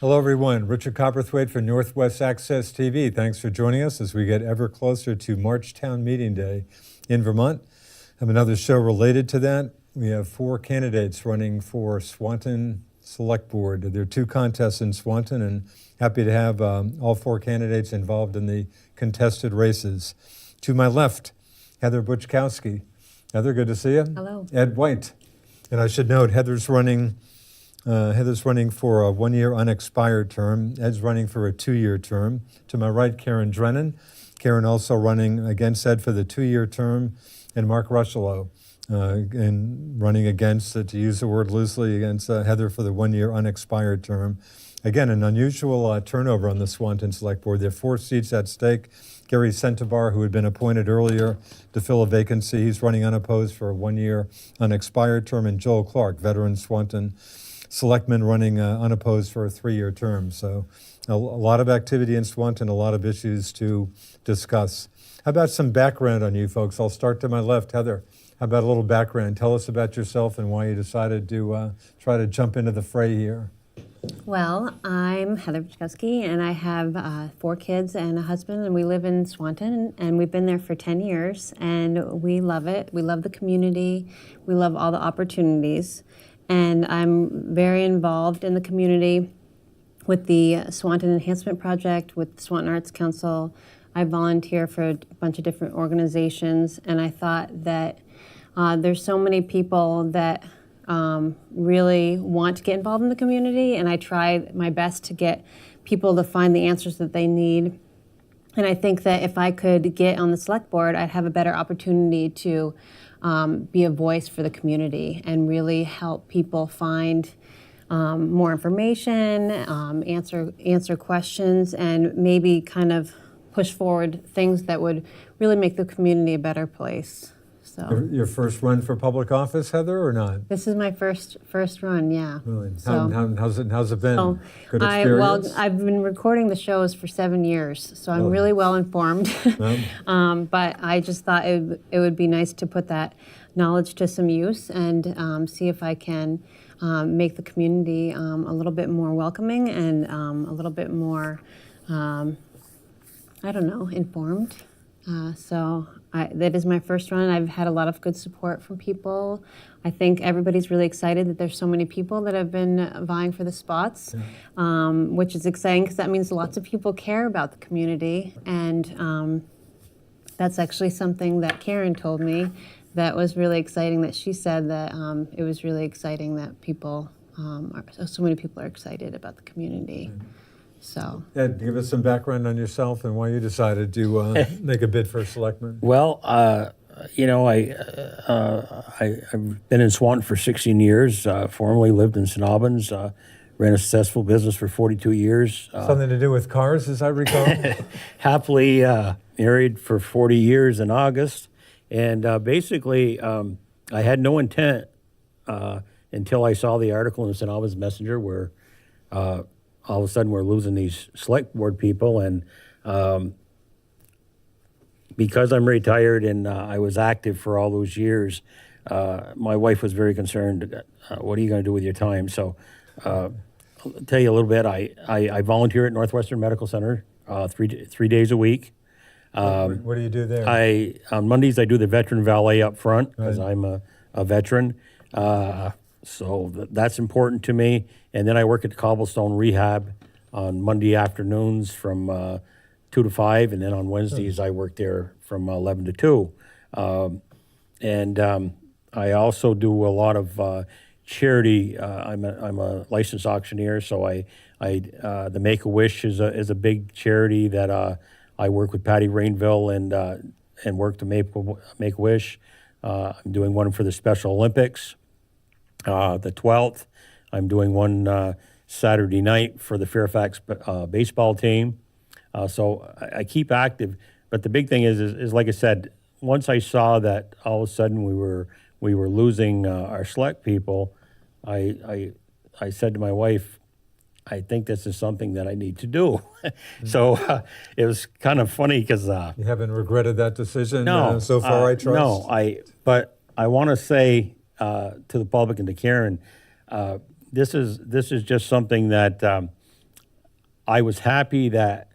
Hello, everyone. Richard Cowperthwait for Northwest Access TV. Thanks for joining us as we get ever closer to Marchtown Meeting Day in Vermont. I have another show related to that. We have 4 candidates running for Swanton Selectboard. There are 2 contests in Swanton, and happy to have all 4 candidates involved in the contested races. To my left, Heather Buczkowski. Heather, good to see you. Hello. Ed White. And I should note, Heather's running for a 1-year unexpired term. Ed's running for a 2-year term. To my right, Karen Drennen. Karen also running against Ed for the 2-year term. And Mark Rocheleau, and running against, to use the word loosely, against Heather for the 1-year unexpired term. Again, an unusual turnover on the Swanton Select Board. There are 4 seats at stake. Gary Centabar, who had been appointed earlier to fill a vacancy, he's running unopposed for a 1-year unexpired term. And Joel Clark, veteran Swanton Selectman, running unopposed for a 3-year term. So a lot of activity in Swanton, a lot of issues to discuss. How about some background on you folks? I'll start to my left. Heather, how about a little background? Tell us about yourself and why you decided to try to jump into the fray here. Well, I'm Heather Buczkowski, and I have 4 kids and a husband, and we live in Swanton, and we've been there for 10 years, and we love it. We love the community. We love all the opportunities, and I'm very involved in the community with the Swanton Enhancement Project, with the Swanton Arts Council. I volunteer for a bunch of different organizations, and I thought that there's so many people that really want to get involved in the community, and I try my best to get people to find the answers that they need. And I think that if I could get on the select board, I'd have a better opportunity to be a voice for the community and really help people find more information, answer questions, and maybe kind of push forward things that would really make the community a better place. So Your first run for public office, Heather, or not? this is my first run, yeah. Really? So, How's it been? so Good experience? I've been recording the shows for 7 years, so I'm Oh. really well informed. Um, But I just thought it would be nice to put that knowledge to some use and see if I can make the community a little bit more welcoming and a little bit more, informed. That is my first run. I've had a lot of good support from people. I think everybody's really excited that there's so many people that have been vying for the spots, which is exciting because that means lots of people care about the community. And that's actually something that Karen told me that was really exciting, that she said that it was really exciting that so many people are excited about the community. So, Ed, give us some background on yourself and why you decided to make a bid for selectman. Well, I've been in Swanton for 16 years, formerly lived in St. Albans, ran a successful business for 42 years. Something to do with cars, as I recall? Happily married for 40 years in August. And basically, I had no intent until I saw the article in the St. Albans Messenger where all of a sudden we're losing these select board people. And because I'm retired and I was active for all those years, my wife was very concerned, what are you going to do with your time? So I'll tell you a little bit. I volunteer at Northwestern Medical Center 3 days a week. What do you do there? On Mondays, I do the veteran valet up front because Right. I'm a veteran. So that's important to me. And then I work at the Cobblestone Rehab on Monday afternoons from 2 to 5. And then on Wednesdays, I work there from 11 to 2. I also do a lot of charity. I'm a licensed auctioneer, so the Make-A-Wish is a big charity that I work with Patty Rainville and work to Make-A-Wish. I'm doing one for the Special Olympics, the 12th. I'm doing one Saturday night for the Fairfax baseball team. So I keep active. But the big thing is like I said, once I saw that all of a sudden we were losing our select people, I said to my wife, I think this is something that I need to do. So it was kind of funny because You haven't regretted that decision no, so far, I trust? No, but I want to say to the public and to Karen, this is just something that I was happy that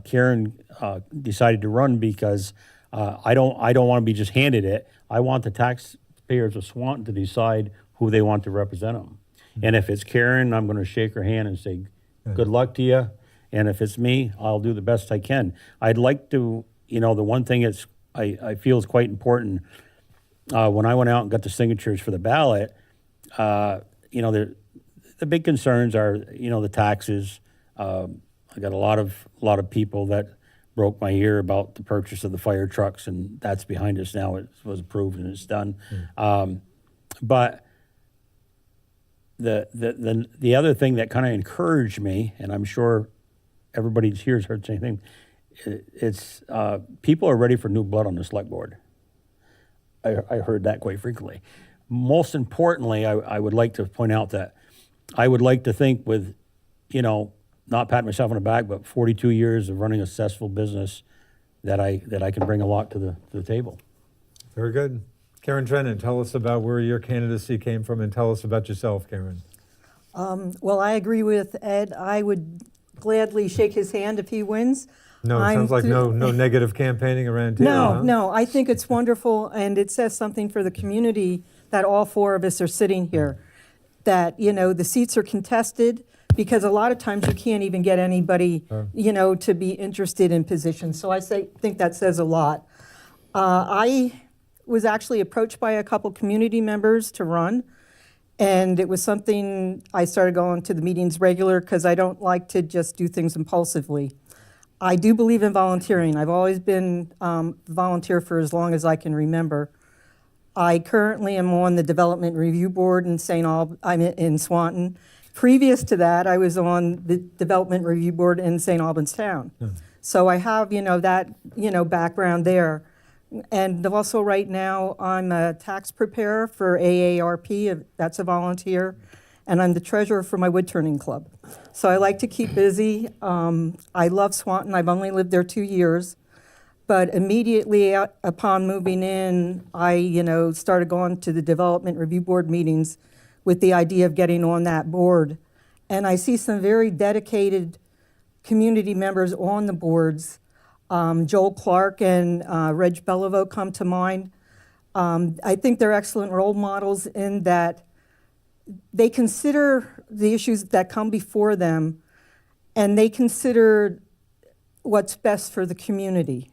Karen decided to run because I don't want to be just handed it. I want the taxpayers of Swanton to decide who they want to represent them. And if it's Karen, I'm going to shake her hand and say, good luck to you. And if it's me, I'll do the best I can. I'd like to, the one thing I feel is quite important, when I went out and got the signatures for the ballot, the big concerns are, the taxes. I got a lot of people that broke my ear about the purchase of the fire trucks, and that's behind us now. It was approved and it's done. But the other thing that kind of encouraged me, and I'm sure everybody here has heard the same thing, it's people are ready for new blood on the select board. I heard that quite frequently. Most importantly, I would like to point out that I would like to think with, not patting myself on the back, but 42 years of running a successful business, that I can bring a lot to the table. Very good. Karen Drennen, tell us about where your candidacy came from, and tell us about yourself, Karen. Well, I agree with Ed. I would gladly shake his hand if he wins. No, it sounds like no negative campaigning around here. No, huh? no, I think it's wonderful, and it says something for the community that all four of us are sitting here, that, the seats are contested, because a lot of times you can't even get anybody, to be interested in positions. So think that says a lot. I was actually approached by a couple community members to run, and it was something I started going to the meetings regular because I don't like to just do things impulsively. I do believe in volunteering. I've always been volunteer for as long as I can remember. I currently am on the Development Review Board in I'm in Swanton. Previous to that, I was on the Development Review Board in St. Albans Town. So I have, that, background there. And also right now, I'm a tax preparer for AARP, that's a volunteer, and I'm the treasurer for my wood turning club. So I like to keep busy. I love Swanton. I've only lived there 2 years. But immediately upon moving in, I, started going to the Development Review Board meetings with the idea of getting on that board. And I see some very dedicated community members on the boards. Joel Clark and Reg Beliveau come to mind. I think they're excellent role models in that they consider the issues that come before them, and they consider what's best for the community.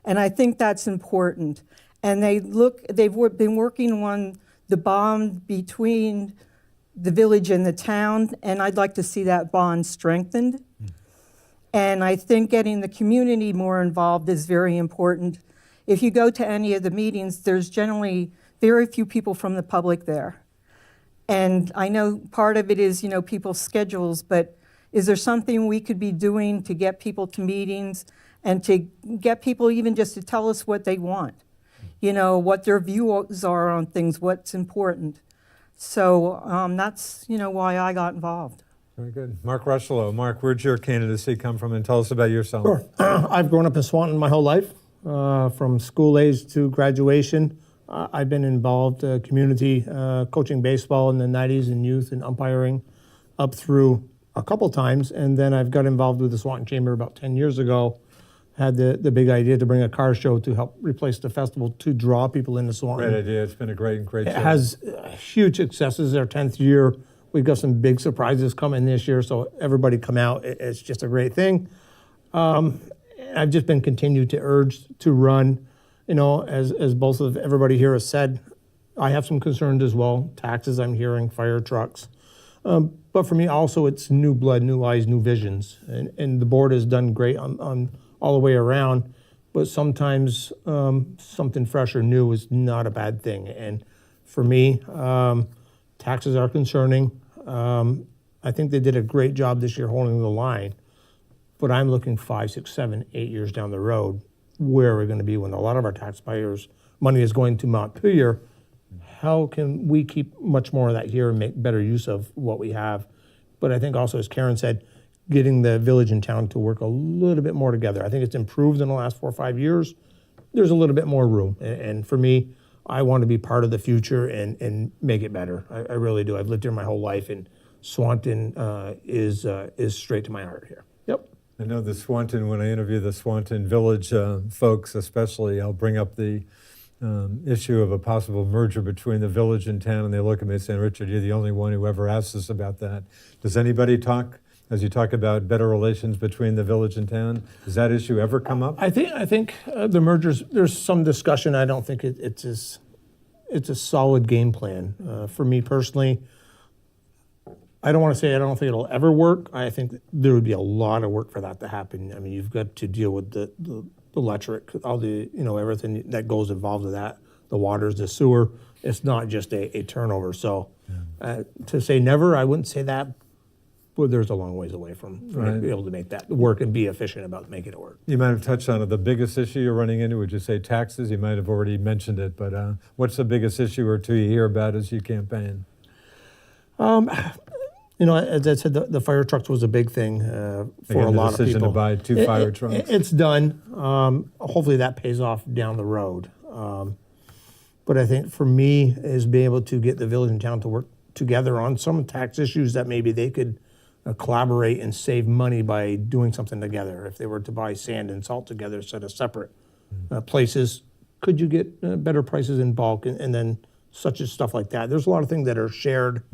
And I think that's important. And they've been working on the bond between the village and the town, and I'd like to see that bond strengthened. And I think getting the community more involved is very important. If you go to any of the meetings, there's generally very few people from the public there. And I know part of it is, people's schedules, but is there something we could be doing to get people to meetings and to get people even just to tell us what they want? What their views are on things, what's important. So that's, why I got involved. Very good. Mark Rocheleau. Mark, where'd your candidacy come from, and tell us about yourself. Sure. I've grown up in Swanton my whole life, from school age to graduation. I've been involved community coaching baseball in the 90s and youth and umpiring up through a couple times. And then I've got involved with the Swanton Chamber about 10 years ago. Had the big idea to bring a car show to help replace the festival to draw people into Swanton. Great idea. It's been a great show. It has huge successes. Our 10th year. We've got some big surprises coming this year, so everybody come out. It's just a great thing. I've just been continued to urge to run. As both of everybody here has said, I have some concerns as well. Taxes, I'm hearing, fire trucks. But for me also, it's new blood, new eyes, new visions. And the board has done great on all the way around. But sometimes something fresh or new is not a bad thing. And for me, taxes are concerning. I think they did a great job this year holding the line, but I'm looking 5, 6, 7, 8 years down the road, where are we going to be when a lot of our taxpayers' money is going to Montpelier? How can we keep much more of that here and make better use of what we have? But I think also, as Karen said, getting the village and town to work a little bit more together. I think it's improved in the last 4 or 5 years. There's a little bit more room. And for me, I want to be part of the future and make it better. I really do. I've lived here my whole life, and Swanton is straight to my heart here. Yep. I know the Swanton, when I interview the Swanton Village folks especially, I'll bring up the issue of a possible merger between the village and town, and they look at me saying, Richard, you're the only one who ever asked us about that. Does anybody talk, as you talk about better relations between the village and town, does that issue ever come up? I think the mergers, there's some discussion. I don't think it's a solid game plan. For me personally, I don't want to say I don't think it'll ever work. I think that there would be a lot of work for that to happen. I mean, you've got to deal with the electric, all the, everything that goes involved with that, the waters, the sewer. It's not just a turnover. So to say never, I wouldn't say that, but there's a long ways away from being able to make that work and be efficient about making it work. You might have touched on it. The biggest issue you're running into, would you say taxes? You might have already mentioned it, but what's the biggest issue or two you hear about as you campaign? As I said, the fire trucks was a big thing for Again, a lot of the decision people. to buy two fire trucks. It's done. Hopefully that pays off down the road. But I think for me is being able to get the village and town to work together on some tax issues that maybe they could collaborate and save money by doing something together. If they were to buy sand and salt together instead of separate places, could you get better prices in bulk and then such as stuff like that? There's a lot of things that are shared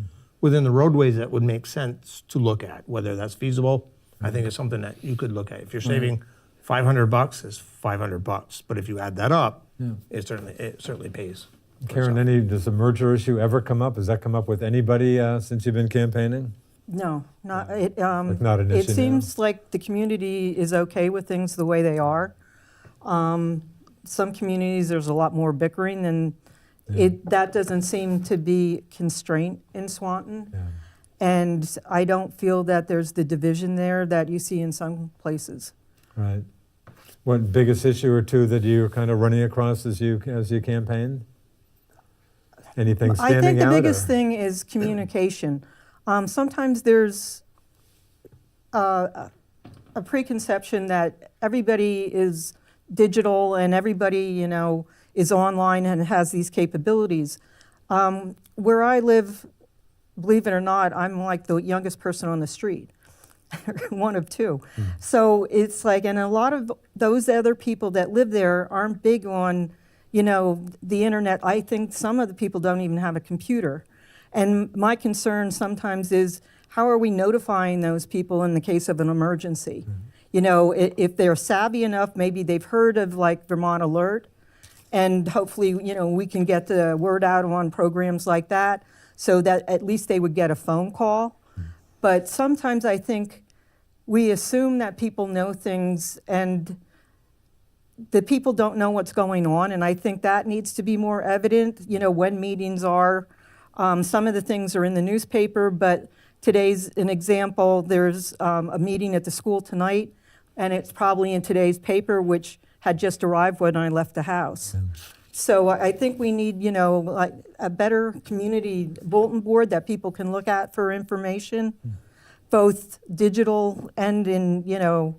within the roadways that would make sense to look at, whether that's feasible. I think it's something that you could look at. If you're saving $500, it's $500. But if you add that up, it certainly pays. Karen, does the merger issue ever come up? Has that come up with anybody since you've been campaigning? No, not it. Not an issue It seems like the community is okay with things the way they are. Some communities, there's a lot more bickering, and that doesn't seem to be constraint in Swanton. Yeah. And I don't feel that there's the division there that you see in some places. Right. What biggest issue or two that you're kind of running across as you campaign? Anything standing out? I think the biggest or- thing is communication. Sometimes there's a preconception that everybody is digital and everybody, is online and has these capabilities. Where I live, believe it or not, I'm like the youngest person on the street, one of two. So it's like, and a lot of those other people that live there aren't big on, the internet. I think some of the people don't even have a computer. And my concern sometimes is, how are we notifying those people in the case of an emergency? If they're savvy enough, maybe they've heard of like Vermont Alert, and hopefully, we can get the word out on programs like that so that at least they would get a phone call. But sometimes I think we assume that people know things and the people don't know what's going on, and I think that needs to be more evident, when meetings are. Some of the things are in the newspaper, but today's an example. There's a meeting at the school tonight, and it's probably in today's paper, which had just arrived when I left the house. So I think we need, like a better community bulletin board that people can look at for information, both digital and in,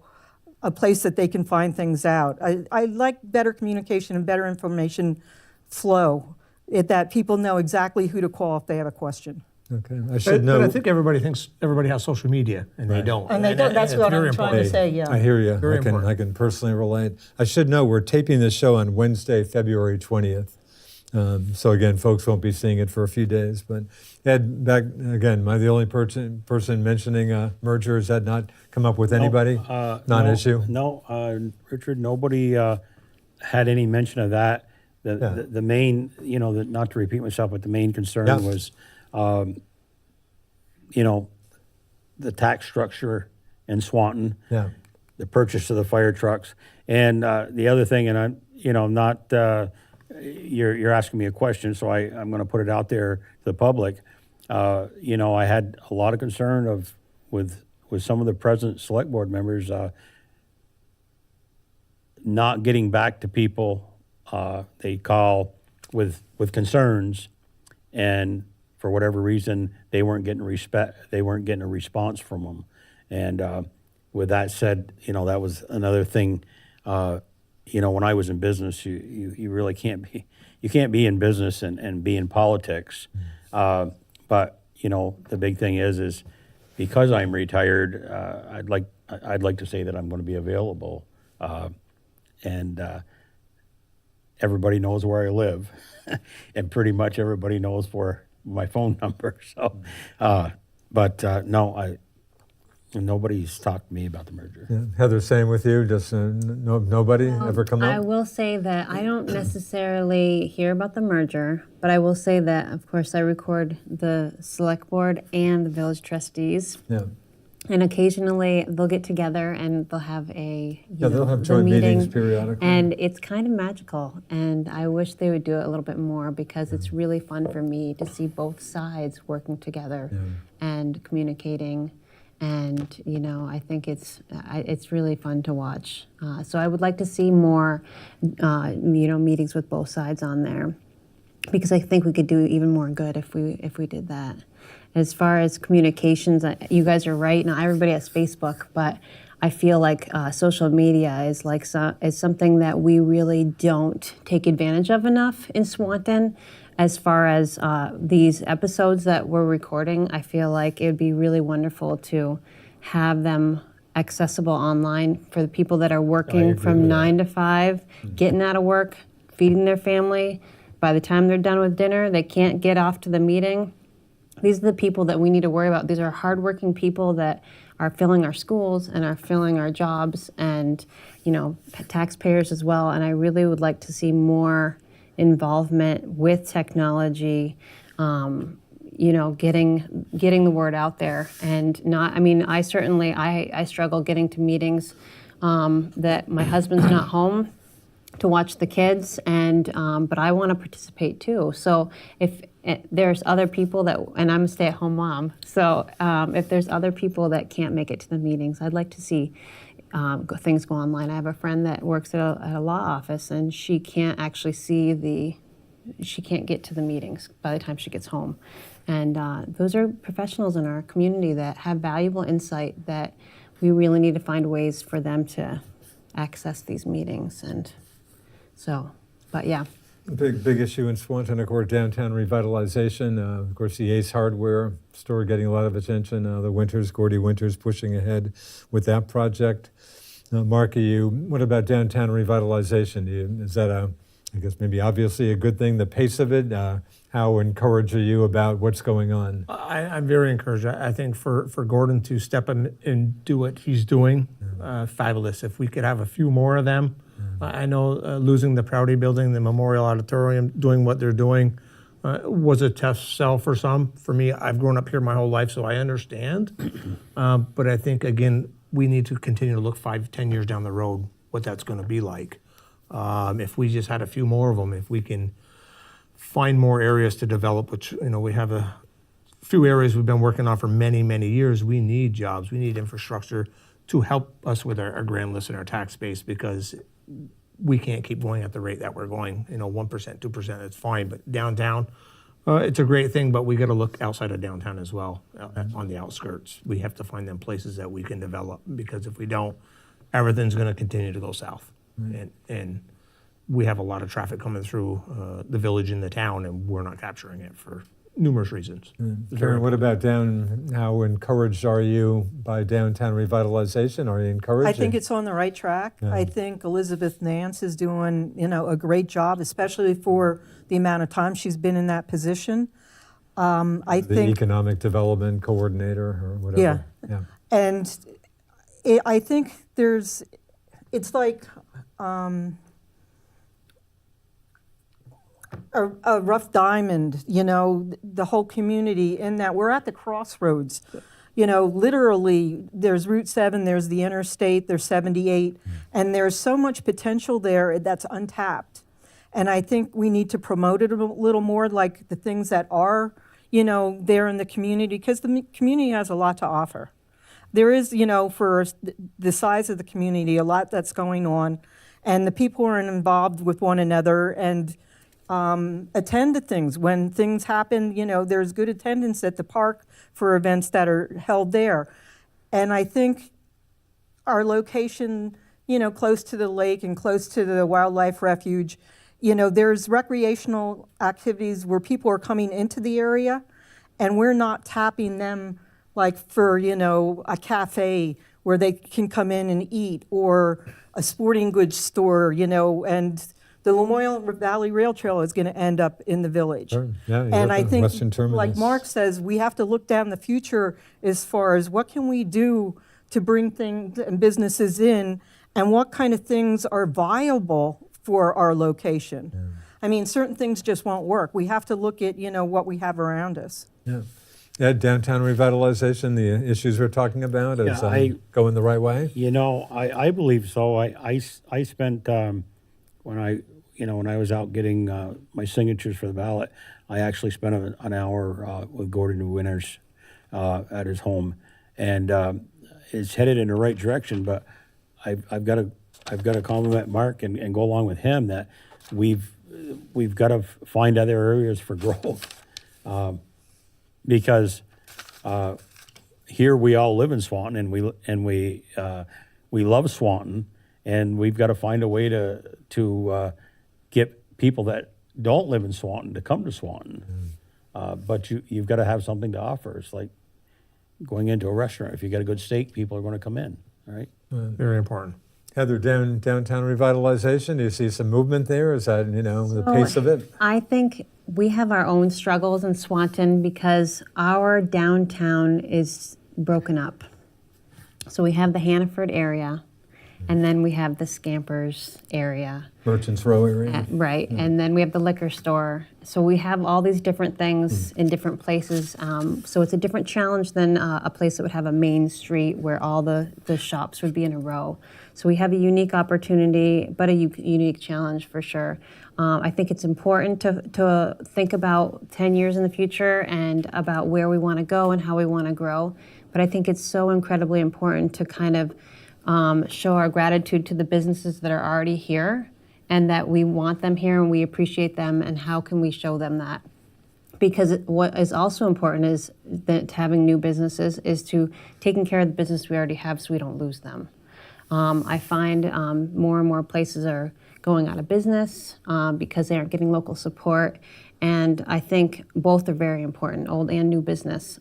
a place that they can find things out. I like better communication and better information flow, that people know exactly who to call if they have a question. Okay, I should know. But I think everybody thinks everybody has social media, and they don't. And they don't, that's it's what very I'm trying to important. say, yeah. I hear you. Very I important. can personally relate. I should know we're taping this show on Wednesday, February 20th. So again, folks won't be seeing it for a few days. But Ed, back again, am I the only person mentioning merger? Has that not come up with anybody? Non-issue? No, Richard, nobody had any mention of that. The main, not to repeat myself, but the main concern was, the tax structure in Swanton, the purchase of the fire trucks, and the other thing, and I'm not, you're asking me a question, so I'm going to put it out there to the public. I had a lot of concern with some of the present select board members not getting back to people they call with concerns, and for whatever reason they weren't getting a response from them. And with that said, that was another thing. When I was in business, you really can't be in business and be in politics. But the big thing is because I'm retired, I'd like to say that I'm going to be available, and everybody knows where I live, and pretty much everybody knows for my phone number. So, no, nobody's talked to me about the merger. Yeah. Heather, same with you, just nobody ever come I up? will say that I don't necessarily hear about the merger, but I will say that, of course, I record the select board and the village trustees. Yeah. And occasionally they'll get together and they'll have They'll have the joint meetings meeting, periodically. and it's kind of magical. And I wish they would do it a little bit more, because it's really fun for me to see both sides working together and communicating. And I think it's really fun to watch. So I would like to see more meetings with both sides on there, because I think we could do even more good if we did that. As far as communications, you guys are right. Now everybody has Facebook, but I feel like social media is something that we really don't take advantage of enough in Swanton. As far as these episodes that we're recording, I feel like it would be really wonderful to have them accessible online for the people that are working from 9 to 5, getting out of work, feeding their family. By the time they're done with dinner, they can't get off to the meeting. These are the people that we need to worry about. These are hardworking people that are filling our schools and are filling our jobs, and taxpayers as well. And I really would like to see more involvement with technology, getting the word out there. And not, I certainly struggle getting to meetings that my husband's not home to watch the kids, and but I want to participate too. So if there's other people and I'm a stay-at-home mom, so if there's other people that can't make it to the meetings, I'd like to see things go online. I have a friend that works at a law office, and she can't actually she can't get to the meetings by the time she gets home. And those are professionals in our community that have valuable insight that we really need to find ways for them to access these meetings. And so, but yeah. Big issue in Swanton, of course, downtown revitalization. Of course, the Ace Hardware store getting a lot of attention. Gordy Winters pushing ahead with that project. Mark, what about downtown revitalization? Is that I guess maybe obviously a good thing, the pace of it? How encouraged are you about what's going on? I'm very encouraged. I think for Gordon to step in and do what he's doing, fabulous. If we could have a few more of them. I know losing the Prouty building, the Memorial Auditorium, doing what they're doing was a tough sell for some. For me, I've grown up here my whole life, so I understand. But I think, again, we need to continue to look 5-10 years down the road what that's going to be like. If we just had a few more of them, if we can find more areas to develop, which, we have a few areas we've been working on for many, many years. We need jobs. We need infrastructure to help us with our grand list and our tax base, because we can't keep going at the rate that we're going. 1%, 2%, that's fine. But downtown, it's a great thing, but we got to look outside of downtown as well, on the outskirts. We have to find them places that we can develop, because if we don't, everything's going to continue to go south. And we have a lot of traffic coming through the village and the town, and we're not capturing it for numerous reasons. Karen, what about how encouraged are you by downtown revitalization? Are you encouraged? I think it's on the right track. Yeah. I think Elizabeth Nance is doing, a great job, especially for the amount of time she's been in that position. The economic development coordinator or whatever. Yeah. And I think it's like a rough diamond, the whole community, in that we're at the crossroads. Literally, there's Route 7, there's the interstate, there's 78, and there's so much potential there that's untapped. And I think we need to promote it a little more, like the things that are, there in the community, because the community has a lot to offer. There is, for the size of the community, a lot that's going on, and the people are involved with one another and attend to things. When things happen, there's good attendance at the park for events that are held there. And I think our location, close to the lake and close to the wildlife refuge, there's recreational activities where people are coming into the area, and we're not tapping them like for, a cafe where they can come in and eat, or a sporting goods store, and the Lamoille Valley Rail Trail is going to end up in the village. Sure. Yeah, you And got I the think, Western Terminus. like Mark says, we have to look down the future as far as what can we do to bring things and businesses in, and what kind of things are viable for our location. I mean, certain things just won't work. We have to look at, what we have around us. Yeah. Yeah, downtown revitalization, the issues we're talking about, is I- going the right way? I believe so. I spent, when I was out getting my signatures for the ballot, I actually spent an hour with Gordon Winters at his home, and it's headed in the right direction. But I've got to compliment Mark and go along with him that we've got to find other areas for growth, because here we all live in Swanton, and we love Swanton, and we've got to find a way to get people that don't live in Swanton to come to Swanton. But you've got to have something to offer. It's like going into a restaurant. If you got a good steak, people are going to come in, right? Very important. Heather, downtown revitalization, do you see some movement there? Is that, the pace of it? I think we have our own struggles in Swanton because our downtown is broken up. So we have the Hannaford area, and then we have the Scampers area. Merchants Row area? Right, and then we have the liquor store. So we have all these different things in different places. So it's a different challenge than a place that would have a main street where all the shops would be in a row. So we have a unique opportunity, but a unique challenge for sure. I think it's important to think about 10 years in the future and about where we want to go and how we want to grow. But I think it's so incredibly important to kind of show our gratitude to the businesses that are already here, and that we want them here and we appreciate them, and how can we show them that? Because what is also important is that having new businesses is to taking care of the business we already have so we don't lose them. I find more and more places are going out of business because they aren't getting local support. And I think both are very important, old and new business.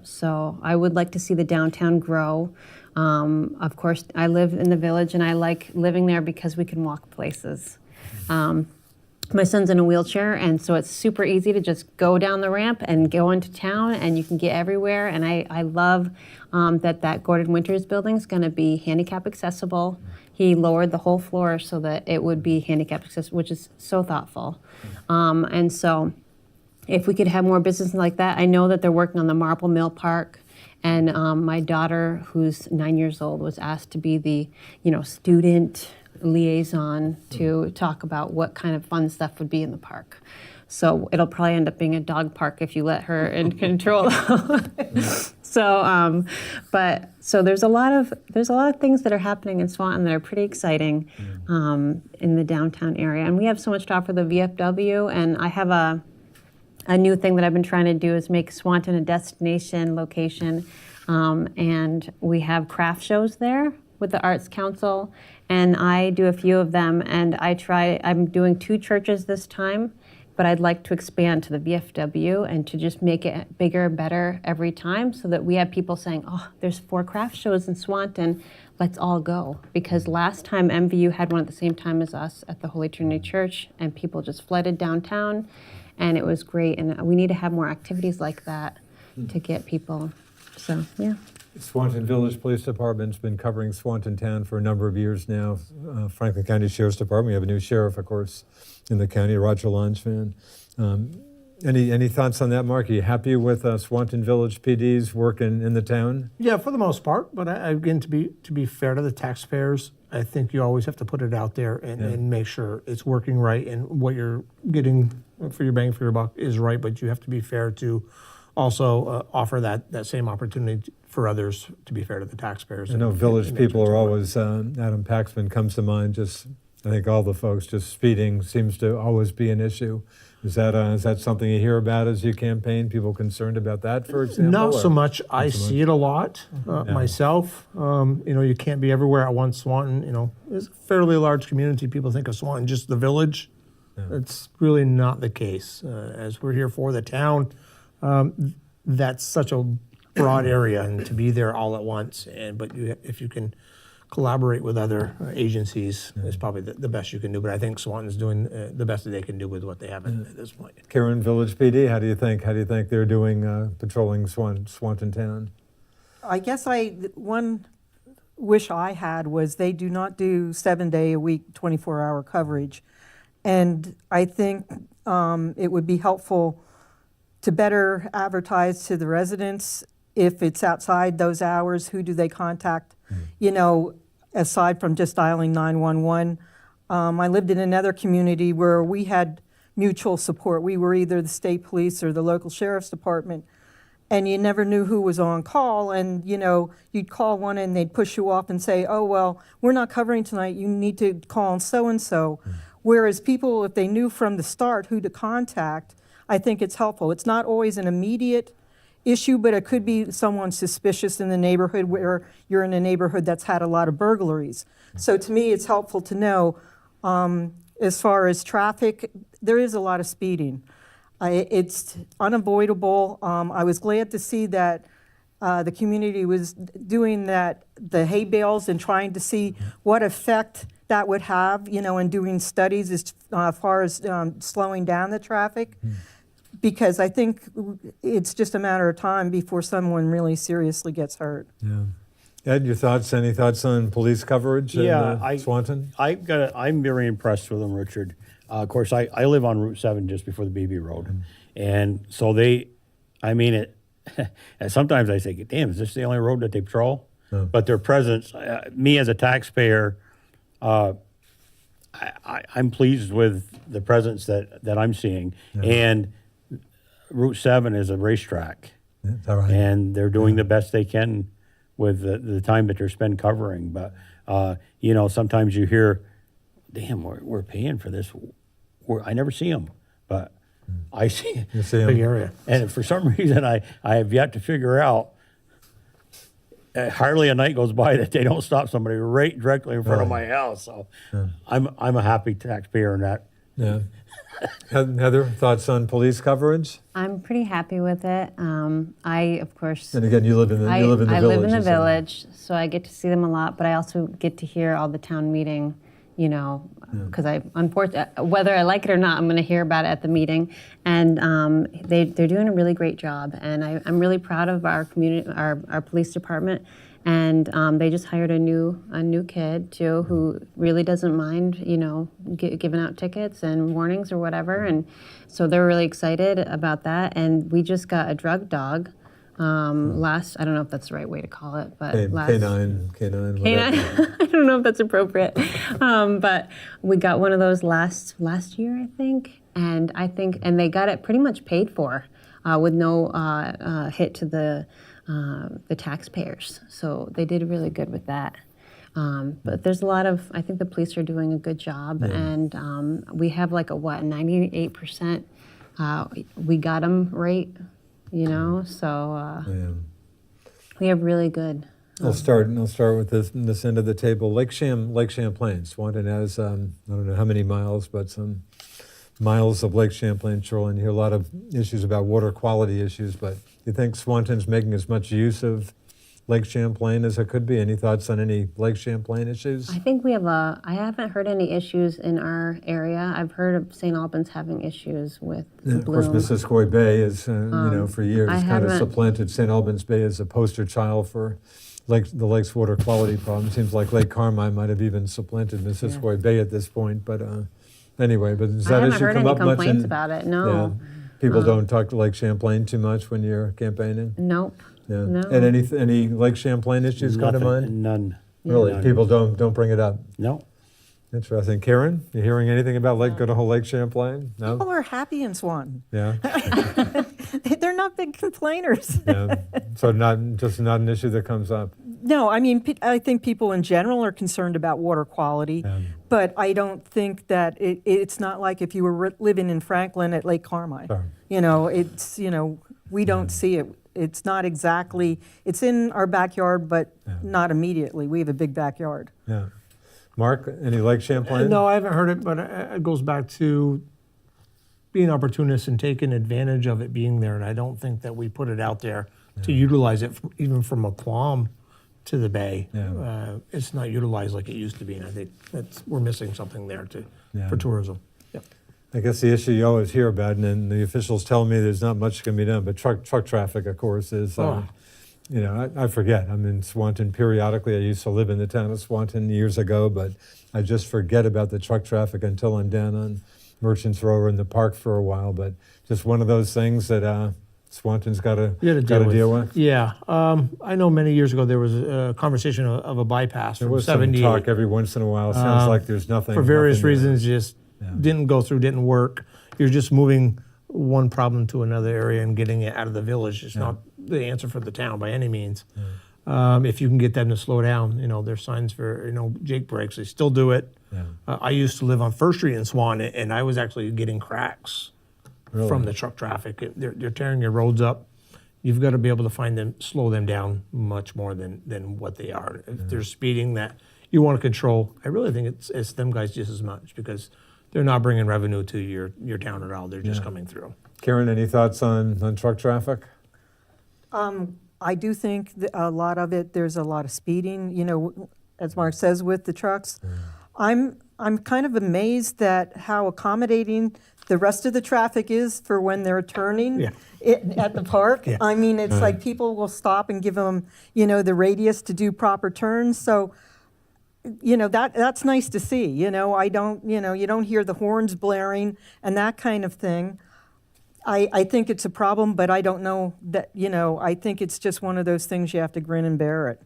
So I would like to see the downtown grow. Of course, I live in the village and I like living there because we can walk places. My son's in a wheelchair, and so it's super easy to just go down the ramp and go into town, and you can get everywhere. And I love that Gordon Winters building is going to be handicap accessible. He lowered the whole floor so that it would be handicap accessible, which is so thoughtful. And so if we could have more business like that, I know that they're working on the Marble Mill Park. And my daughter, who's 9 years old, was asked to be the, student liaison to talk about what kind of fun stuff would be in the park. So it'll probably end up being a dog park if you let her in control. So there's a lot of things that are happening in Swanton that are pretty exciting in the downtown area, and we have so much to offer the VFW. And I have a new thing that I've been trying to do is make Swanton a destination location, and we have craft shows there with the Arts Council, and I do a few of them, and I'm doing 2 churches this time, but I'd like to expand to the VFW and to just make it bigger and better every time, so that we have people saying, oh, there's 4 craft shows in Swanton, let's all go. Because last time MVU had one at the same time as us at the Holy Trinity Church, and people just flooded downtown, and it was great. And we need to have more activities like that to get people. So, yeah. Swanton Village Police Department's been covering Swanton Town for a number of years now. Franklin County Sheriff's Department, we have a new sheriff, of course, in the county, Roger Lonsfan. Any thoughts on that, Mark? Are you happy with Swanton Village PD's work in the town? Yeah, for the most part. But again, to be fair to the taxpayers, I think you always have to put it out there and make sure it's working right and what you're getting for your bang for your buck is right. But you have to be fair to also offer that same opportunity for others, to be fair to the taxpayers. I know village people are always, Adam Paxman comes to mind, I think all the folks, just speeding seems to always be an issue. Is that something you hear about as you campaign? People concerned about that, for example? Not so or- much. I see it a lot myself. You can't be everywhere at once. Swanton, is a fairly large community. People think of Swanton just the village. That's really not the case. As we're here for the town, that's such a broad area, and to be there all at once. But if you can collaborate with other agencies, is probably the best you can do. But I think Swanton's doing the best that they can do with what they have at this point. Karen, Village PD, how do you think they're doing patrolling Swanton Town? I guess one wish I had was they do not do 7-day-a-week, 24-hour coverage. And I think it would be helpful to better advertise to the residents if it's outside those hours, who do they contact? You know, aside from just dialing 911. I lived in another community where we had mutual support. We were either the state police or the local sheriff's department, and you never knew who was on call. And, you know, you'd call one and they'd push you off and say, oh, well, we're not covering tonight. You need to call so-and-so. Whereas people, if they knew from the start who to contact, I think it's helpful. It's not always an immediate issue, but it could be someone suspicious in the neighborhood where you're in a neighborhood that's had a lot of burglaries. So to me, it's helpful to know, as far as traffic, there is a lot of speeding. It's unavoidable. I was glad to see that the community was doing the hay bales and trying to see what effect that would have, you know, and doing studies as far as slowing down the traffic. Because I think it's just a matter of time before someone really seriously gets hurt. Yeah. Ed, your thoughts? Any thoughts on police coverage in Swanton? I'm very impressed with them, Richard. Of course, I live on Route 7 just before the BB Road. And so sometimes I say, damn, is this the only road that they patrol? Oh. But their presence, me as a taxpayer, I'm pleased with the presence that I'm seeing. And Route 7 is a racetrack. Yeah, is that right? And they're doing the best they can with the time that they're spent covering. But, you know, sometimes you hear, damn, we're paying for this. I never see them, but I see You see Big 'em? area. And for some reason, I have yet to figure out, hardly a night goes by that they don't stop somebody right directly in front of my house. So I'm a happy taxpayer in that. Yeah. Heather, thoughts on police coverage? I'm pretty happy with it. Of course, And again, you live in the I village. live in the you said. village, so I get to see them a lot, but I also get to hear all the town meeting, you know, because whether I like it or not, I'm going to hear about it at the meeting. And they're doing a really great job. And I'm really proud of our community, our police department. And they just hired a new kid too, who really doesn't mind, you know, giving out tickets and warnings or whatever. And so they're really excited about that. And we just got a drug dog I don't know if that's the right way to call it, but Canine, Canine. whatever. I don't know if that's appropriate, but we got one of those last year, I think, and they got it pretty much paid for, with no hit to the taxpayers. So they did really good with that. But there's I think the police are doing a good job, and we have like a 98%. We got them rate, you know, so we have really good. I'll start with this end of the table. Lake Champlain. Swanton has I don't know how many miles, but some miles of Lake Champlain shoreline. You hear a lot of issues about water quality issues, but you think Swanton's making as much use of Lake Champlain as it could be? Any thoughts on any Lake Champlain issues? I think we have I haven't heard any issues in our area. I've heard of St. Albans having issues with the Of course, bloom. Missisquoi Bay is, for years I kind of haven't- supplanted St. Albans Bay as a poster child for the lake's water quality problem. Seems like Lake Carmine might have even supplanted Missisquoi Bay at this point. But anyway, but does I that haven't issue heard come any up much? complaints about it. No. Yeah. People don't talk to Lake Champlain too much when you're campaigning? Nope. Yeah. No. And any Lake Champlain issues come to mind? None. Really? None. People don't bring it up? No. Interesting. Karen, you hearing anything about good old Lake Champlain? No? People are happy in Swanton. Yeah. They're not big complainers. Yeah. So not an issue that comes up. No, I mean, I think people in general are concerned about water quality, but I don't think that it's not like if you were living in Franklin at Lake Carmine. Sure. You know, we don't see it. It's not exactly, it's in our backyard, but not immediately. We have a big backyard. Yeah. Mark, any Lake Champlain? No, I haven't heard it, but it goes back to being opportunists and taking advantage of it being there, and I don't think that we put it out there to utilize it even from Akwam to the bay. Yeah. It's not utilized like it used to be, and I think we're missing something there for tourism. Yep. I guess the issue you always hear about, and then the officials tell me there's not much can be done, but truck traffic, of course, is, you know, I forget. I'm in Swanton periodically. I used to live in the town of Swanton years ago, but I just forget about the truck traffic until I'm down on Merchants Row or in the park for a while. But just one of those things that Swanton's got to deal with. Yeah. I know many years ago there was a conversation of a bypass There from was some 78. talk every once in a while. Sounds like there's nothing. For various nothing there. reasons, just didn't go through, didn't work. You're just moving one problem to another area and getting it out of the village. It's not the answer for the town by any means. If you can get them to slow down, you know, there's signs for, you know, Jake breaks. They still do it. Yeah. I used to live on First Street in Swan, and I was actually getting cracks Really? from the truck traffic. They're tearing your roads up. You've got to be able to find them, slow them down much more than what they are. If they're speeding that you want to control, I really think it's them guys just as much, because they're not bringing revenue to your town at all. They're just coming through. Karen, any thoughts on truck traffic? I do think that a lot of it, there's a lot of speeding, you know, as Mark says, with the trucks. I'm kind of amazed at how accommodating the rest of the traffic is for when they're turning at the park. Yeah. I mean, it's like people will stop and give them, you know, the radius to do proper turns. So, you know, that's nice to see. You know, you don't hear the horns blaring and that kind of thing. I think it's a problem, but I don't know that, you know, I think it's just one of those things you have to grin and bear it.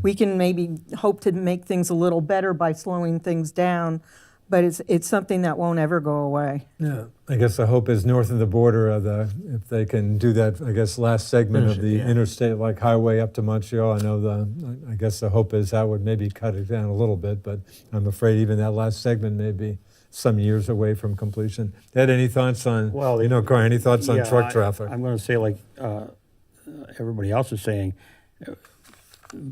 We can maybe hope to make things a little better by slowing things down, but it's something that won't ever go away. Yeah, I guess the hope is north of the border if they can do that, I guess, last segment of the interstate, like highway up to Montreal. I guess the hope is that would maybe cut it down a little bit, but I'm afraid even that last segment may be some years away from completion. Ed, any thoughts on, Corey, any thoughts on truck traffic? I'm going to say, like everybody else is saying,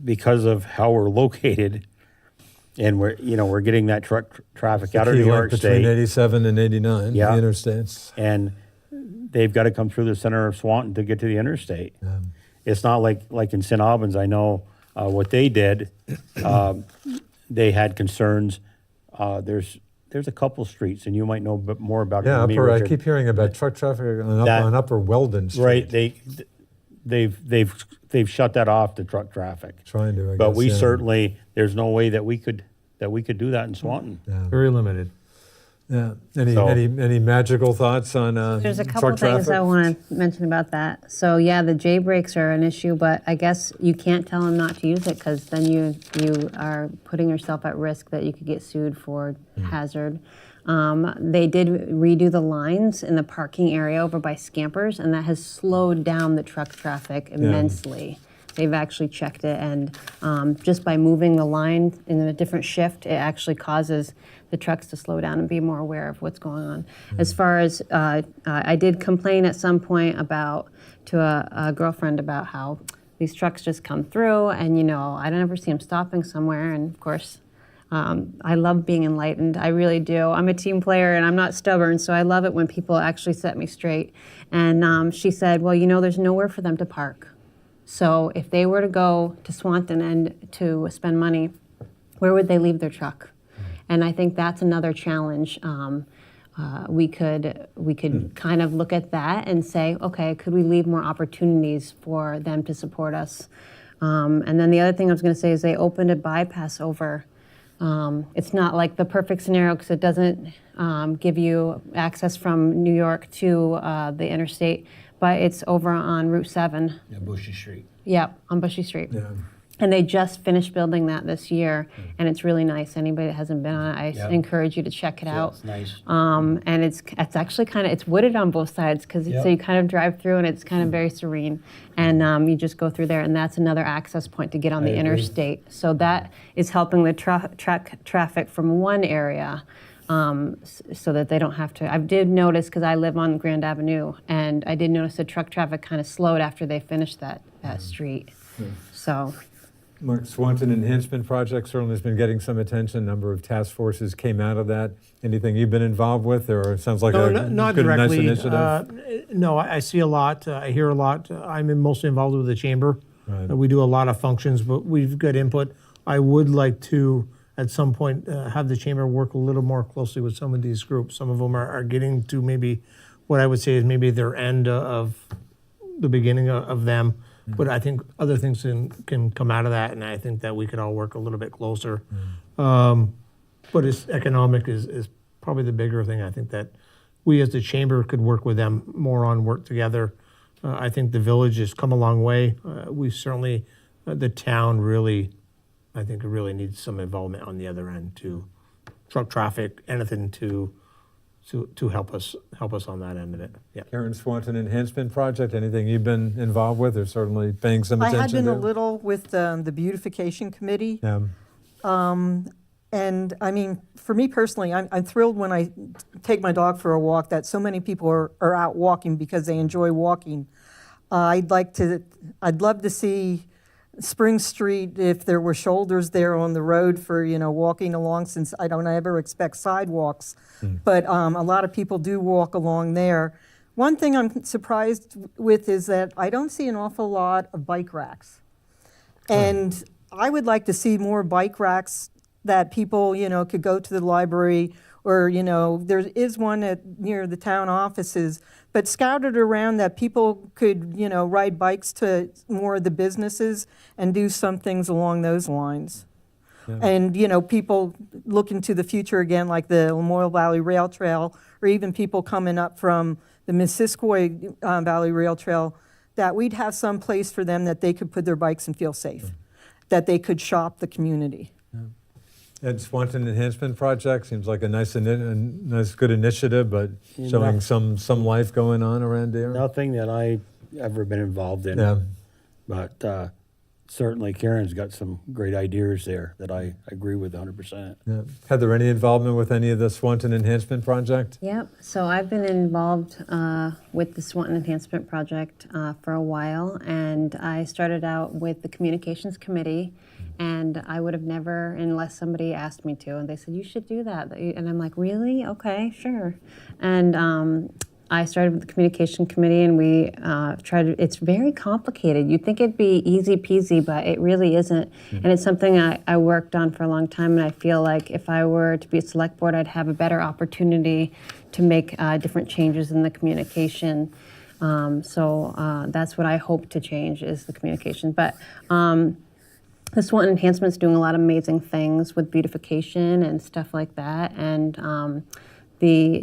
because of how we're located, and we're getting that truck traffic out of New York between State, 87 and 89, Yeah. the interstates. and they've got to come through the center of Swanton to get to the interstate. It's not like in St. Albans. I know what they did. They had concerns. There's a couple streets, and you might know more about it Yeah, than me, I Richard. keep hearing about truck traffic on Upper Weldon Street. Right, they've shut that off to truck traffic. Trying to, I But guess, we yeah. certainly, there's no way that we could do that in Swanton. Very limited. Yeah. So- Any magical thoughts on There's a truck couple things traffic? I want to mention about that. So yeah, the J brakes are an issue, but I guess you can't tell them not to use it, because then you are putting yourself at risk that you could get sued for hazard. They did redo the lines in the parking area over by Scampers, and that has slowed down the truck traffic immensely. They've actually checked it, and just by moving the line in a different shift, it actually causes the trucks to slow down and be more aware of what's going on. As far as, I did complain at some point to a girlfriend about how these trucks just come through, and I don't ever see them stopping somewhere, and of course, I love being enlightened. I really do. I'm a team player and I'm not stubborn, so I love it when people actually set me straight. And she said, well, there's nowhere for them to park. So if they were to go to Swanton and to spend money, where would they leave their truck? And I think that's another challenge. We could kind of look at that and say, okay, could we leave more opportunities for them to support us? And then the other thing I was going to say is they opened a bypass over. It's not like the perfect scenario because it doesn't give you access from New York to the interstate, but it's over on Route 7. Yeah, Bushy Street. Yep, on Bushy Street. Yeah. And they just finished building that this year, and it's really nice. Anybody that hasn't been on it, I encourage you to check it out. It's nice. And it's actually it's wooded on both sides, because so you kind of drive through and it's kind of very serene. And you just go through there, and that's another access point to get on the interstate. So that is helping the truck traffic from one area, so that they don't have to. I did notice, because I live on Grand Avenue, and I did notice the truck traffic kind of slowed after they finished that street. So. Mark, Swanton Enhancement Project certainly has been getting some attention. A number of task forces came out of that. Anything you've been involved with, or it sounds like No, a not good, nice directly. initiative? No, I see a lot. I hear a lot. Mostly involved with the chamber. Right. We do a lot of functions, but we've got input. I would like to, at some point, have the chamber work a little more closely with some of these groups. Some of them are getting to maybe what I would say is maybe their end of the beginning of them. But I think other things can come out of that, and I think that we could all work a little bit closer. But economic is probably the bigger thing. I think that we as the chamber could work with them more on work together. I think the village has come a long way. We certainly, the town really, I think it really needs some involvement on the other end to truck traffic, anything to help us on that end of it. Yeah. Karen, Swanton Enhancement Project, anything you've been involved with or certainly paying some I attention to? had been a little with the beautification committee. Yeah. And I mean, for me personally, I'm thrilled when I take my dog for a walk that so many people are out walking because they enjoy walking. I'd love to see Spring Street, if there were shoulders there on the road for, walking along, since I don't ever expect sidewalks. But a lot of people do walk along there. One thing I'm surprised with is that I don't see an awful lot of bike racks. And I would like to see more bike racks that people, could go to the library, or, there is one near the town offices, but scattered around that people could, ride bikes to more of the businesses and do some things along those lines. Yeah. And, people look into the future again, like the Lamoille Valley Rail Trail, or even people coming up from the Missisquoi Valley Rail Trail, that we'd have some place for them that they could put their bikes and feel safe, that they could shop the community. Ed, Swanton Enhancement Project seems like a nice, good initiative, but showing some life going on around there. Nothing that I've ever been involved in. Yeah. But certainly Karen's got some great ideas there that I agree with 100%. Yeah. Heather, any involvement with any of the Swanton Enhancement Project? Yep. So I've been involved with the Swanton Enhancement Project for a while, and I started out with the Communications Committee, and I would have never, unless somebody asked me to, and they said, you should do that. And I'm like, really? Okay, sure. And I started with the Communication Committee, and we it's very complicated. You'd think it'd be easy peasy, but it really isn't. And it's something I worked on for a long time, and I feel like if I were to be a select board, I'd have a better opportunity to make different changes in the communication. So that's what I hope to change, is the communication. But the Swanton Enhancement's doing a lot of amazing things with beautification and stuff like that, and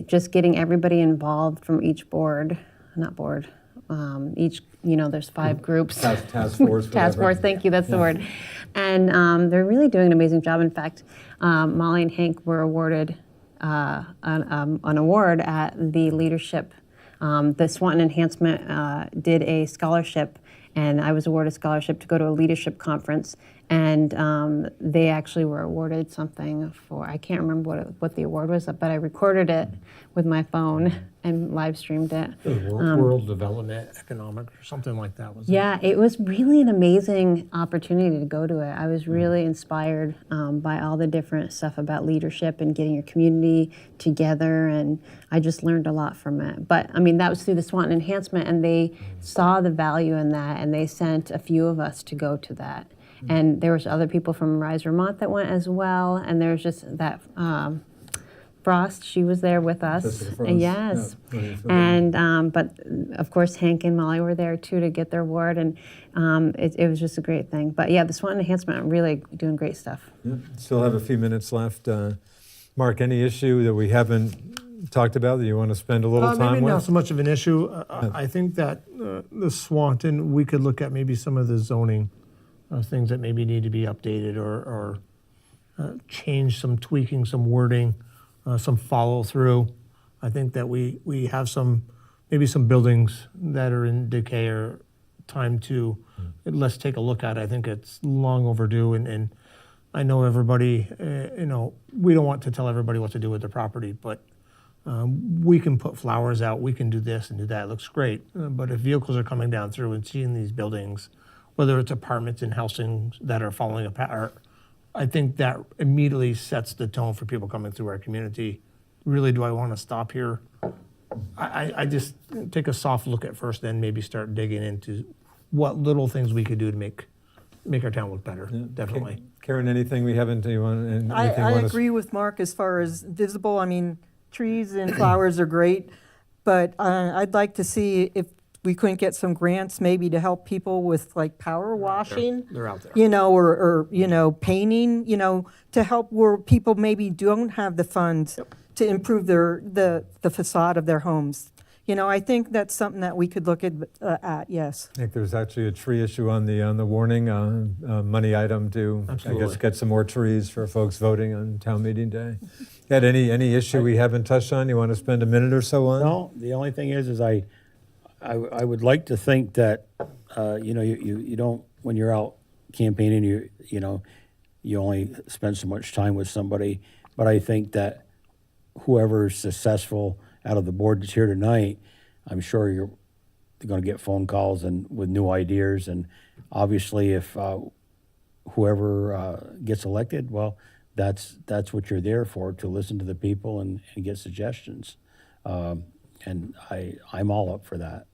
just getting everybody involved from each each, there's 5 groups. Task force. Task force, thank you, that's the word. And they're really doing an amazing job. In fact, Molly and Hank were awarded an award at the leadership. The Swanton Enhancement did a scholarship, and I was awarded a scholarship to go to a leadership conference. And they actually were awarded something for, I can't remember what the award was, but I recorded it with my phone and live streamed it. World Development Economic or something like that, was it? Yeah, it was really an amazing opportunity to go to it. I was really inspired by all the different stuff about leadership and getting your community together, and I just learned a lot from it. But I mean, that was through the Swanton Enhancement, and they saw the value in that, and they sent a few of us to go to that. And there was other people from Rise Vermont that went as well, and there was just that Frost, she was there with us. Jessica Frost, Yes. yeah. And but of course Hank and Molly were there too to get their award, and it was just a great thing. But yeah, the Swanton Enhancement are really doing great stuff. Yeah. Still have a few minutes left. Mark, any issue that we haven't talked about that you want to spend a little time Maybe with? not so much of an issue. I think that the Swanton, we could look at maybe some of the zoning things that maybe need to be updated or change, some tweaking, some wording, some follow through. I think that we have maybe some buildings that are in decay or time to, let's take a look at it. I think it's long overdue, and I know everybody, we don't want to tell everybody what to do with their property, but we can put flowers out, we can do this and do that, it looks great. But if vehicles are coming down through and seeing these buildings, whether it's apartments and housing that are falling apart. I think that immediately sets the tone for people coming through our community. Really, do I want to stop here? I just take a soft look at first, then maybe start digging into what little things we could do to make our town look better, definitely. Karen, anything we haven't, do you want, anything I you want to? agree with Mark as far as visible. I mean, trees and flowers are great, but I'd like to see if we couldn't get some grants maybe to help people with like power washing. They're out there. You know, or you know, painting, you know, to help where people maybe don't have the funds to improve the facade of their homes. You know, I think that's something that we could look at, yes. I think there's actually a tree issue on the warning, money item to, I Absolutely. guess, get some more trees for folks voting on town meeting day. Ed, any issue we haven't touched on you want to spend a minute or so on? No, the only thing is I would like to think that, you know, you don't, when you're out campaigning, you know, you only spend so much time with somebody. But I think that whoever's successful out of the board that's here tonight, I'm sure you're going to get phone calls and with new ideas. And obviously, if whoever gets elected, well, that's what you're there for, to listen to the people and get suggestions. And I'm all up for that.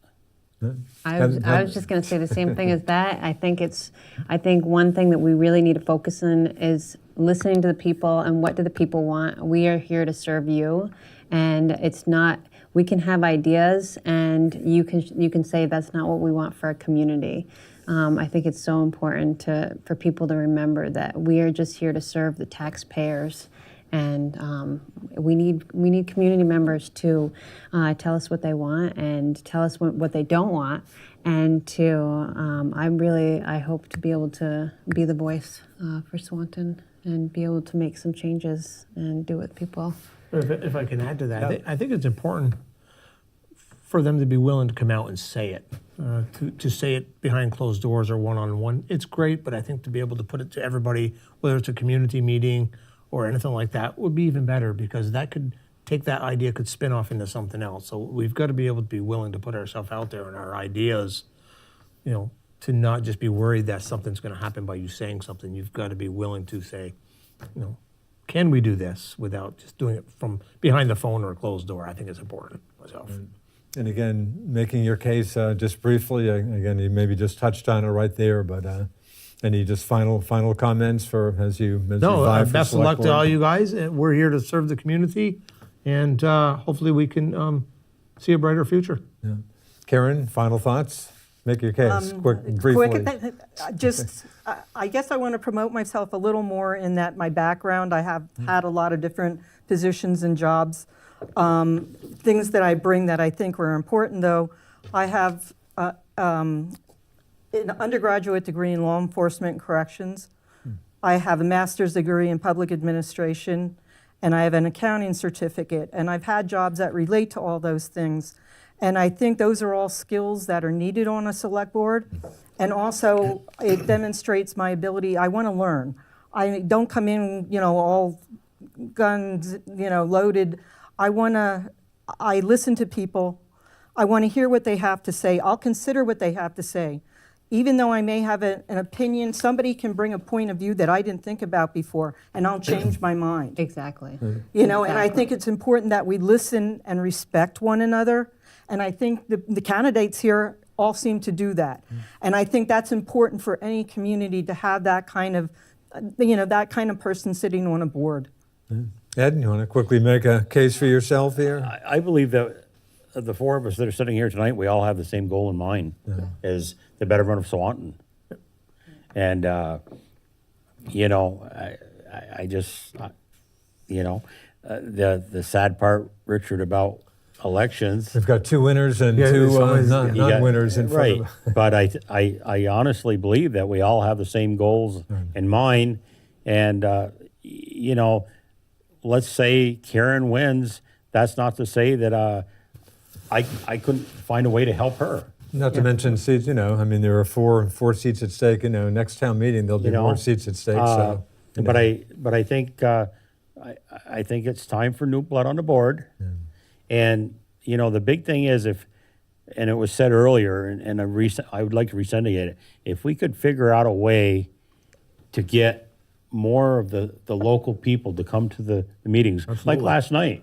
I was just going to say the same thing as that. I think one thing that we really need to focus on is listening to the people and what do the people want. We are here to serve you, and it's not. We can have ideas, and you can say that's not what we want for our community. I think it's so important for people to remember that we are just here to serve the taxpayers. And we need community members to tell us what they want and tell us what they don't want, and I hope to be able to be the voice for Swanton and be able to make some changes and do it with people. If I can add to that, I think it's important for them to be willing to come out and say it. To say it behind closed doors or one-on-one, it's great, but I think to be able to put it to everybody, whether it's a community meeting or anything like that, would be even better, because that could spin off into something else. So we've got to be able to be willing to put ourselves out there and our ideas, you know, to not just be worried that something's going to happen by you saying something. You've got to be willing to say, you know, can we do this without just doing it from behind the phone or a closed door? I think it's important myself. And again, making your case just briefly, again, you maybe just touched on it right there, but any just final comments for as you vie for best of luck select to all board? you guys. We're here to serve the community, and hopefully we can see a brighter future. Yeah. Karen, final thoughts? Make your case, briefly. I guess I want to promote myself a little more in that my background, I have had a lot of different positions and jobs. Things that I bring that I think are important, though, I have an undergraduate degree in law enforcement and corrections. I have a master's degree in public administration, and I have an accounting certificate. And I've had jobs that relate to all those things. And I think those are all skills that are needed on a select board. And also, it demonstrates my ability. I want to learn. I don't come in, you know, all guns, you know, loaded. I listen to people. I want to hear what they have to say. I'll consider what they have to say. Even though I may have an opinion, somebody can bring a point of view that I didn't think about before, and I'll change my mind. Exactly. You know, and I think it's important that we listen and respect one another. And I think the candidates here all seem to do that. And I think that's important for any community to have that kind of, you know, that kind of person sitting on a board. Ed, you want to quickly make a case for yourself here? I believe that the four of us that are sitting here tonight, we all have the same goal in mind, is the betterment of Swanton. And, you know, I just, you know, the sad part, Richard, about elections. We've got two winners and Yeah, two somebody's- non-winners in front Right, of us. but I honestly believe that we all have the same goals in mind. And, you know, let's say Karen wins, that's not to say that I couldn't find a way to help her. Not to mention seats, you know, I mean, there are four seats at stake, you know, next town meeting, there'll be You know, more seats at stake, so. you know. But I think I think it's time for new blood on the board. And you know, the big thing is if and it was said earlier, and I would like to rescind it. If we could figure out a way to get more of the local people to come to the meetings, like last night.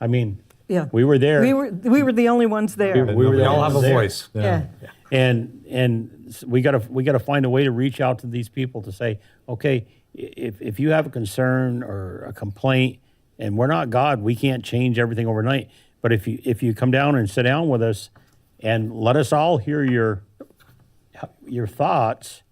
I mean, Yeah. we were there. We were the only ones there. We were We the all only have a ones there. voice. Yeah. And we gotta find a way to reach out to these people to say, okay, if you have a concern or a complaint, and we're not God, we can't change everything overnight. But if you come down and sit down with us and let us all hear your thoughts,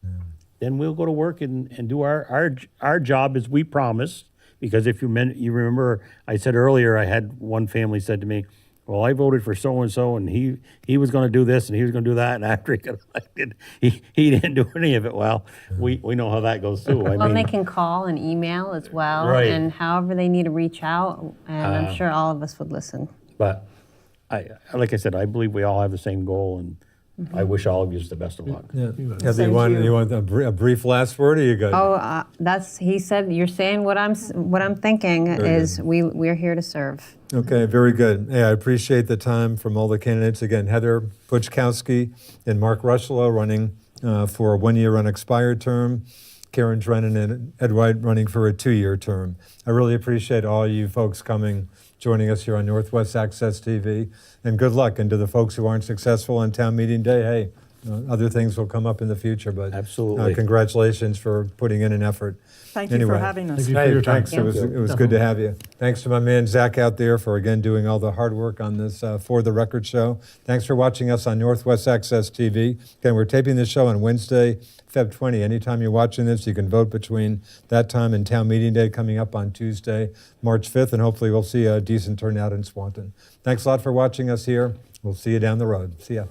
then we'll go to work and do our job as we promised. Because if you remember, I said earlier, I had one family said to me, well, I voted for so-and-so, and he was going to do this, and he was going to do that, and after he got elected, he didn't do any of it. Well, we know how that goes, too. Well, and they can call and email as well, Right. and however they need to reach out, and I'm sure all of us would listen. But like I said, I believe we all have the same goal, and I wish all of you the best of luck. Yeah. Heather, Same you to you. want a brief last word, or you good? Oh, he said, you're saying what I'm thinking is we're here to serve. Okay, very good. Yeah, I appreciate the time from all the candidates. Again, Heather Buczkowski and Mark Rocheleau running for a 1-year unexpired term. Karen Drennen and Ed White running for a 2-year term. I really appreciate all you folks coming, joining us here on Northwest Access TV. And good luck. And to the folks who aren't successful on town meeting day, hey, other things will come up in the future. But Absolutely. Congratulations for putting in an effort. Thank you for Anyway. having us. Thank you for your time. Thanks. It was good to have you. Thanks to my man Zach out there for again doing all the hard work on this For the Record show. Thanks for watching us on Northwest Access TV. Again, we're taping this show on Wednesday, Feb 20. Anytime you're watching this, you can vote between that time and town meeting day coming up on Tuesday, March 5th, and hopefully we'll see a decent turnout in Swanton. Thanks a lot for watching us here. We'll see you down the road. See ya.